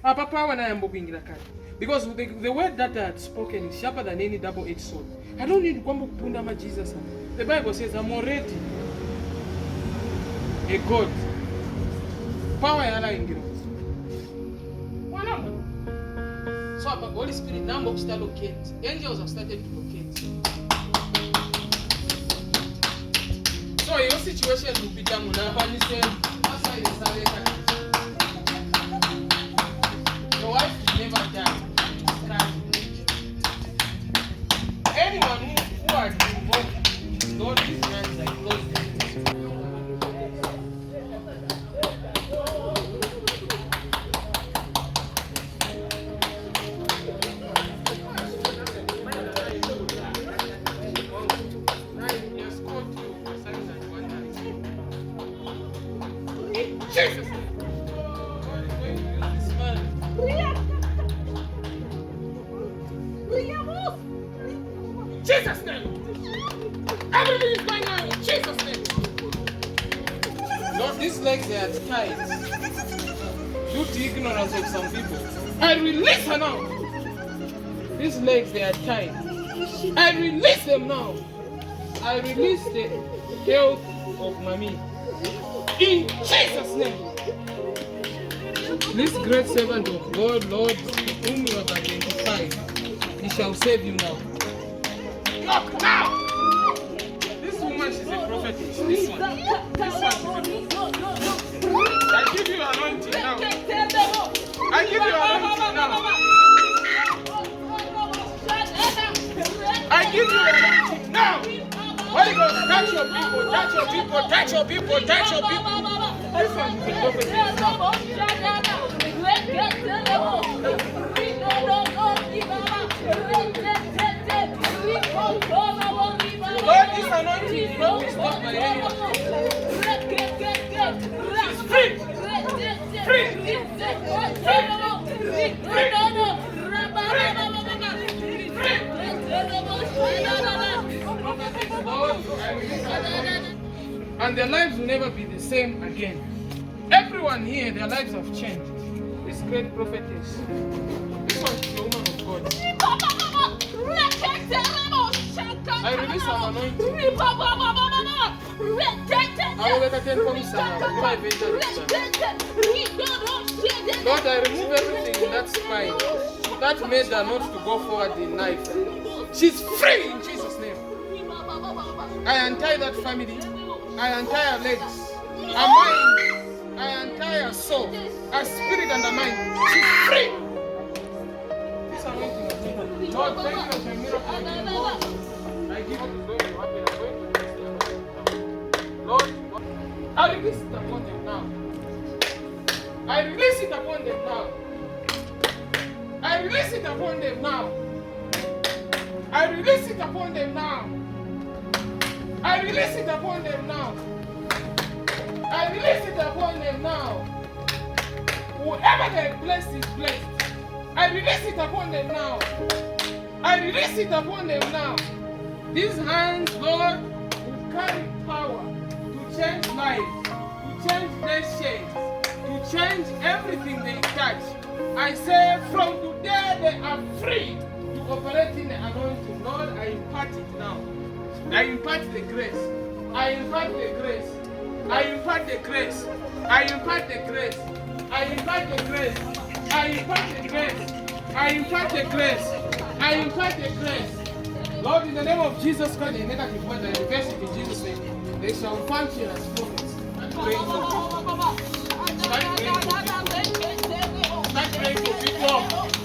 Papa, when I am moving in a car. Because the word that I had spoken is sharper than any double-edged sword. I don't need to come to my Jesus. The Bible says, I'm already a God. Power is allowing you. So, the Holy Spirit now must locate. Angels have started to locate. So, your situation will be done now. And you say, that's why you started. Your wife will never die. Anyone who has involved, Lord, his hands are closed. Jesus! Jesus' name! Everything is going on in Jesus' name! Lord, these legs they are tied due to ignorance of some people. I release her now! These legs they are tied. I release them now! I release the health of Mommy. In Jesus' name! This great servant of God, Lord, whom you have identified, he shall save you now. Look now! This woman, she's a prophetess. This one. This one, she's a prophetess. I give you anointing now. I give you anointing now. I give you anointing now. Holy Ghost, touch your people, touch your people, touch your people, touch your people. This one is a prophetess now. Lord, this anointing will not be stopped by anyone. She's free! Free! And their lives will never be the same again. Everyone here, their lives have changed. This great prophetess. This one is the woman of God. I release some anointing. I will let attend from Lord, I remove everything in that spine that made her not to go forward in life. She's free in Jesus' name. I untie that family. I untie her legs, her mind. I untie her soul, her spirit and her mind. She's free. This anointing of me. Lord, thank you for your miracle. I give you the glory. Lord, I release it upon them now. I release it upon them now. I release it upon them now. I release it upon them now. I release it upon them now. I release it upon them now. Whoever they bless is blessed. I release it upon them now. I release it upon them now. These hands, Lord, will carry power to change lives, to change their shades, to change everything they touch. I say from today they are free to operate in the anointing. Lord, I impart it now. I impart the grace. I impart the grace. I impart the grace. I impart the grace. I impart the grace. I impart the grace. I impart the grace. I impart the grace. Lord, in the name of Jesus Christ, the negative word, I reverse it in Jesus' name. They shall function as prophets and pray for people. Start praying for people. Start praying for people.